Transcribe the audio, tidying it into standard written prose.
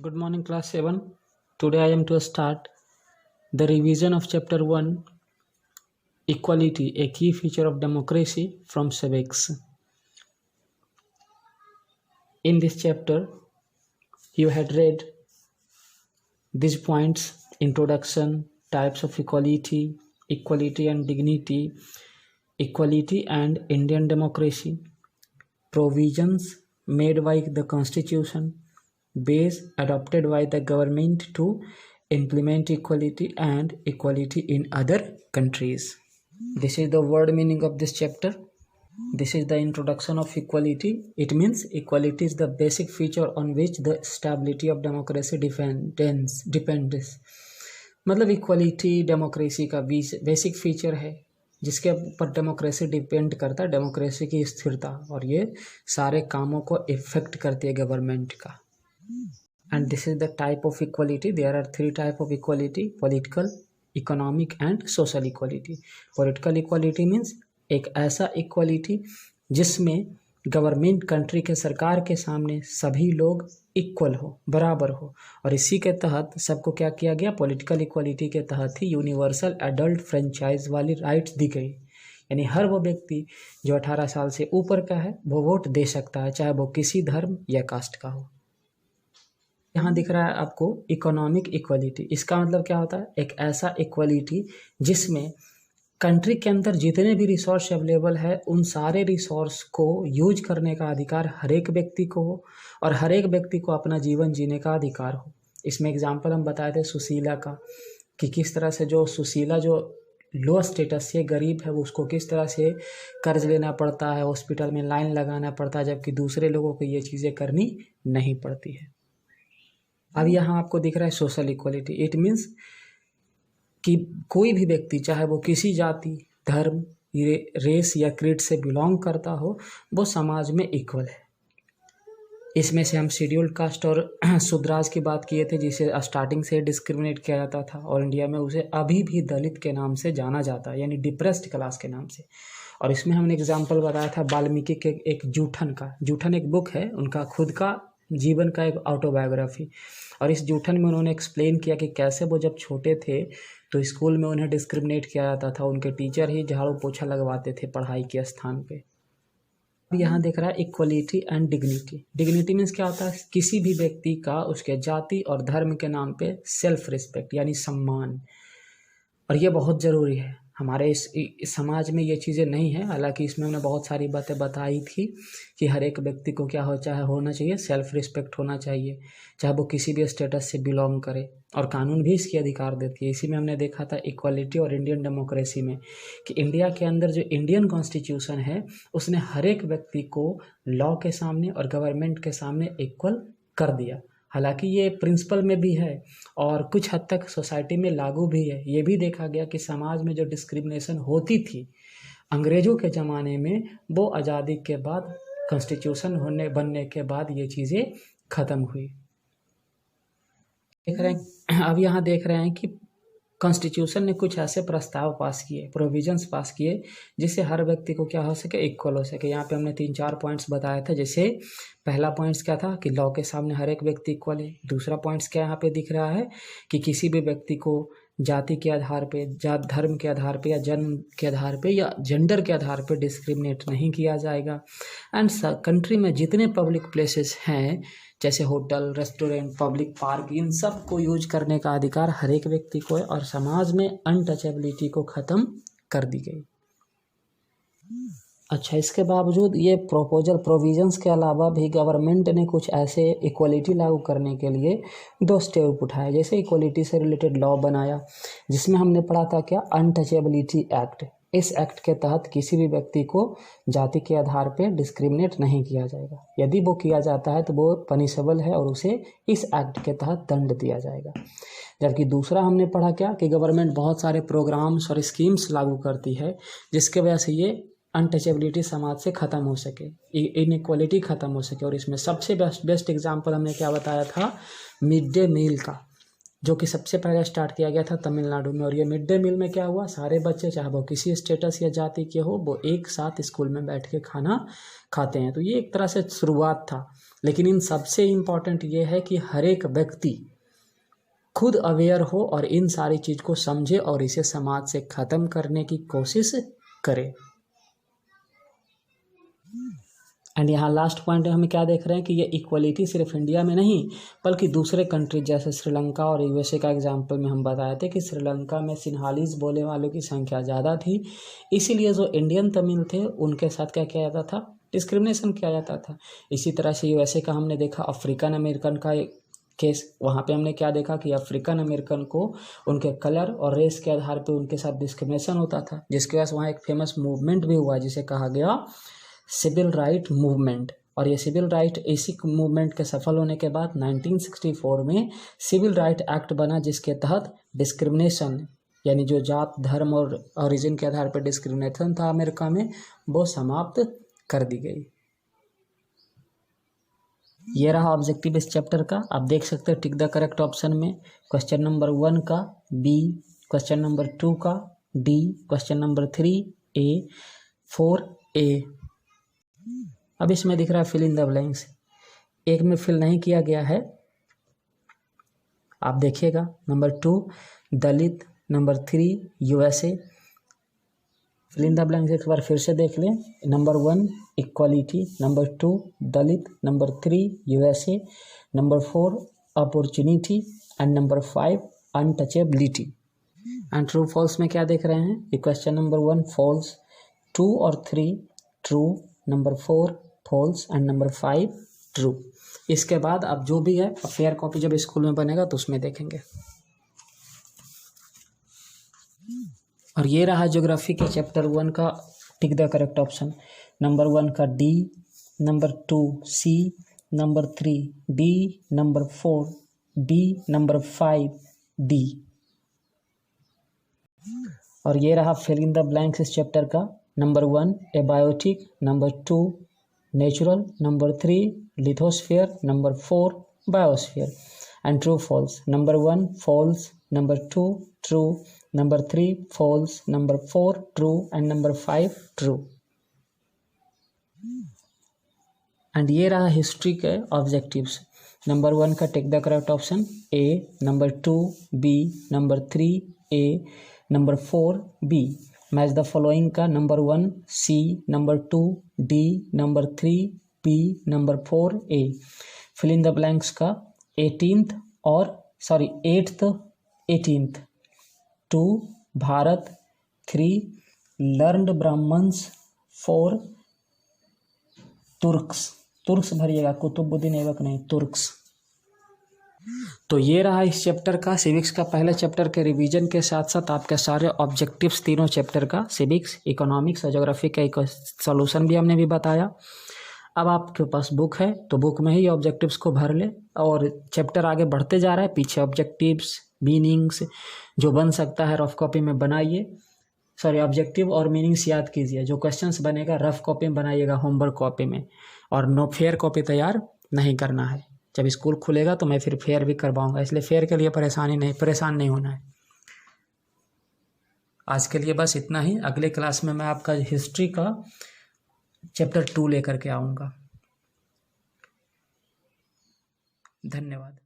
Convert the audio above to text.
Good morning, class 7. Today I am to start the revision of chapter 1, Equality, a key feature of democracy, from civics. In this chapter, you had read these points: introduction, types of equality, equality and dignity, equality and Indian democracy, provisions made by the constitution, base adopted by the government to implement equality, and equality in other countries. This is the word meaning of this chapter. This is the introduction of equality. It means equality is the basic feature on which the stability of democracy depends. मतलब equality democracy का basic feature है जिसके ऊपर democracy depend करता है, democracy की स्थिरता, और ये सारे कामों को इफेक्ट करती है गवर्नमेंट का. And this is the type of equality. There are three type of equality: political, economic and social equality. Political equality means एक ऐसा equality जिसमें गवर्नमेंट कंट्री के सरकार के सामने सभी लोग इक्वल हो, बराबर हो, और इसी के तहत सबको क्या किया गया, पॉलिटिकल इक्वलिटी के तहत ही यूनिवर्सल एडल्ट फ्रेंचाइज वाली राइट्स दी गई. यानी हर वो व्यक्ति जो 18 साल से ऊपर का है वो वोट दे सकता है, चाहे वो किसी धर्म या कास्ट का हो. यहाँ दिख रहा है आपको इकोनॉमिक इक्वलिटी. इसका मतलब क्या होता है, एक ऐसा इक्वलिटी जिसमें कंट्री के अंदर जितने भी रिसोर्स अवेलेबल है उन सारे रिसोर्स को यूज करने का अधिकार हर एक व्यक्ति को हो, और हर एक व्यक्ति को अपना जीवन जीने का अधिकार हो. इसमें एग्जाम्पल हम बताए थे सुशीला का, कि किस तरह से जो सुशीला जो लो स्टेटस से गरीब है वो उसको किस तरह से कर्ज लेना पड़ता है, हॉस्पिटल में लाइन लगाना पड़ता है, जबकि दूसरे लोगों को ये चीज़ें करनी नहीं पड़ती है. अब यहाँ आपको दिख रहा है सोशल इक्वलिटी. इट मीन्स कि कोई भी व्यक्ति चाहे वो किसी जाति, धर्म, रेस या क्रीड से बिलोंग करता हो, वो समाज में इक्वल है. इसमें से हम शेड्यूल्ड कास्ट और शूद्राज की बात किए थे, जिसे स्टार्टिंग से डिस्क्रिमिनेट किया जाता था, और इंडिया में उसे अभी भी दलित के नाम से जाना जाता है, यानी डिप्रेस्ड क्लास के नाम से. और इसमें हमने एग्जाम्पल बताया था वाल्मीकि के एक जूठन का. जूठन एक बुक है, उनका खुद का जीवन का एक ऑटोबायोग्राफी. और इस जूठन में उन्होंने एक्सप्लेन किया कि कैसे वो जब छोटे थे तो स्कूल में उन्हें डिस्क्रिमिनेट किया जाता था, उनके टीचर ही झाड़ू पोछा लगवाते थे पढ़ाई के स्थान पे. यहाँ देख रहा है equality and dignity. Dignity means क्या होता है, किसी भी व्यक्ति का उसके जाति और धर्म के नाम पे सेल्फ रिस्पेक्ट यानी सम्मान. और ये बहुत ज़रूरी है. हमारे इस समाज में ये चीज़ें नहीं है. हालांकि इसमें हमने बहुत सारी बातें बताई थी कि हर एक व्यक्ति को क्या होना चाहिए, सेल्फ रिस्पेक्ट होना चाहिए, चाहे वो किसी भी स्टेटस से बिलोंग करे, और कानून भी इसके अधिकार देती है. इसी में हमने देखा था इक्वलिटी और इंडियन डेमोक्रेसी में कि इंडिया के अंदर जो इंडियन कॉन्स्टिट्यूशन है उसने हर एक व्यक्ति को लॉ के सामने और गवर्नमेंट के सामने इक्वल कर दिया. हालांकि ये प्रिंसिपल में भी है और कुछ हद तक सोसाइटी में लागू भी है. ये भी देखा गया कि समाज में जो डिस्क्रिमिनेशन होती थी अंग्रेज़ों के ज़माने में, वो आज़ादी के बाद कॉन्स्टिट्यूशन बनने के बाद ये चीज़ें ख़त्म हुई. देख रहे हैं, अब यहाँ देख रहे हैं कि कॉन्स्टिट्यूशन ने कुछ ऐसे प्रस्ताव पास किए, प्रोविजंस पास किए, जिससे हर व्यक्ति को क्या हो सके, इक्वल हो सके. यहाँ पे हमने 3-4 पॉइंट्स बताए थे. जैसे पहला पॉइंट्स क्या था कि लॉ के सामने हर एक व्यक्ति इक्वल है. दूसरा पॉइंट्स क्या यहाँ पे दिख रहा है कि किसी भी व्यक्ति को जाति के आधार पे, धर्म के आधार पे, या जन्म के आधार पे, या जेंडर के आधार पे डिस्क्रिमिनेट नहीं किया जाएगा. एंड कंट्री में जितने पब्लिक प्लेसेस हैं जैसे होटल, रेस्टोरेंट, पब्लिक पार्क, इन सब को यूज करने का अधिकार हर एक व्यक्ति को है, और समाज में अनटचेबिलिटी को ख़त्म कर दी गई. अच्छा, इसके बावजूद ये प्रोविजंस के अलावा भी गवर्नमेंट ने कुछ ऐसे इक्वलिटी लागू करने के लिए 2 स्टेप उठाए. जैसे इक्वलिटी से रिलेटेड लॉ बनाया, जिसमें हमने पढ़ा था क्या, अनटचेबिलिटी एक्ट. इस एक्ट के तहत किसी भी व्यक्ति को जाति के आधार पे डिस्क्रिमिनेट नहीं किया जाएगा. यदि वो किया जाता है तो वो पनिशेबल है और उसे इस एक्ट के तहत दंड दिया जाएगा. जबकि दूसरा हमने पढ़ा क्या कि गवर्नमेंट बहुत सारे प्रोग्राम्स और स्कीम्स लागू करती है जिसके वजह से ये अनटचेबिलिटी समाज से ख़त्म हो सके, इनइक्वलिटी ख़त्म हो सके. और इसमें सबसे बेस्ट एग्जाम्पल हमने क्या बताया था, मिड डे मील का. जो कि सबसे पहले स्टार्ट किया गया था तमिलनाडु में। और ये मिड डे मील में क्या हुआ, सारे बच्चे चाहे वो किसी स्टेटस या जाति के हो, वो एक साथ स्कूल में बैठ के खाना खाते हैं। तो ये एक तरह से शुरुआत था, लेकिन इन सबसे इम्पॉर्टेंट ये है कि हर एक व्यक्ति खुद अवेयर हो और इन सारी चीज़ को समझे और इसे समाज से ख़त्म करने की कोशिश करे। एंड यहाँ लास्ट पॉइंट हम क्या देख रहे हैं कि ये इक्वलिटी सिर्फ इंडिया में नहीं बल्कि दूसरे कंट्री जैसे श्रीलंका और यूएसए का एग्जांपल में हम बताए थे कि श्रीलंका में सिन्हालीज बोलने वालों की संख्या ज़्यादा थी, इसीलिए जो इंडियन तमिल थे उनके साथ क्या किया जाता था, डिस्क्रिमिनेशन किया जाता था। इसी तरह से यूएसए का हमने देखा अफ्रीकन अमेरिकन का केस, वहाँ पे हमने क्या देखा कि अफ्रीकन अमेरिकन को उनके कलर और रेस के आधार पे उनके साथ डिस्क्रिमिनेशन होता था, जिसके वजह से वहाँ एक फेमस मूवमेंट भी हुआ जिसे कहा गया सिविल राइट मूवमेंट। और ये सिविल राइट इसी मूवमेंट के सफल होने के बाद 1964 में सिविल राइट एक्ट बना, जिसके तहत डिस्क्रिमिनेशन यानी जो जात धर्म और ओरिजिन के आधार पर डिस्क्रिमिनेशन था अमेरिका में, वो समाप्त कर दी गई। ये रहा ऑब्जेक्टिव इस चैप्टर का। आप देख सकते हैं टिक द करेक्ट ऑप्शन में क्वेश्चन नंबर 1 का बी, क्वेश्चन नंबर 2 का डी, क्वेश्चन नंबर 3 ए, 4 ए। अब इसमें दिख रहा है फिल इन द ब्लैंक्स, एक में फिल नहीं किया गया है, आप देखिएगा। Number 2 Dalit, number 3 USA. Fill in the blanks एक बार फिर से देख लें। Number 1 equality, number 2 Dalit, number 3 USA, number 4 opportunity and number 5 untouchability. And true false में क्या देख रहे हैं, क्वेश्चन नंबर 1 फॉल्स, 2 और 3 true, number 4 false and number 5 true. इसके बाद अब जो भी है फेयर कॉपी जब स्कूल में बनेगा तो उसमें देखेंगे। और ये रहा ज्योग्राफी के चैप्टर 1 का tick the correct option. Number 1 का D, number 2 C, number 3 D, number 4 B, number 5 D. और ये रहा फिल इन द ब्लैंक्स इस चैप्टर का। Number 1 abiotic, number 2 natural, number 3 lithosphere, number 4 biosphere. And true false, number 1 false, number 2 true, number 3 false, number 4 true and number 5 true. And ये रहा history के objectives. Number 1 का take the correct option A, number 2 B, number 3 A, number 4 B. Match the following का number 1 C, number 2 D, number 3 B, number 4 A. Fill in the blanks का 8th 18th 2 Bharat, 3 learned Brahmans, 4 Turks भरिएगा, कुतुबुद्दीन ऐबक नहीं, Turks. तो ये रहा इस chapter का civics का पहले चैप्टर के रिवीजन के साथ साथ आपके सारे ऑब्जेक्टिव्स तीनों चैप्टर का, सिविक्स, इकोनॉमिक्स और ज्योग्राफी का एक सॉल्यूशन भी हमने भी बताया। अब आपके पास बुक है तो बुक में ही ऑब्जेक्टिव्स को भर ले, और चैप्टर आगे बढ़ते जा रहा है, पीछे ऑब्जेक्टिव्स मीनिंग्स जो बन सकता है रफ कॉपी में बनाइए, ऑब्जेक्टिव और मीनिंग्स याद कीजिए। जो क्वेश्चंस बनेगा रफ कॉपी में बनाइएगा, होमवर्क कॉपी में, और नो फेयर कॉपी तैयार नहीं करना है। जब स्कूल खुलेगा तो मैं फिर फेयर भी करवाऊंगा, इसलिए फेयर के लिए परेशान नहीं होना है। आज के लिए बस इतना ही। अगले क्लास में मैं आपका हिस्ट्री का चैप्टर 2 लेकर के आऊँगा। धन्यवाद।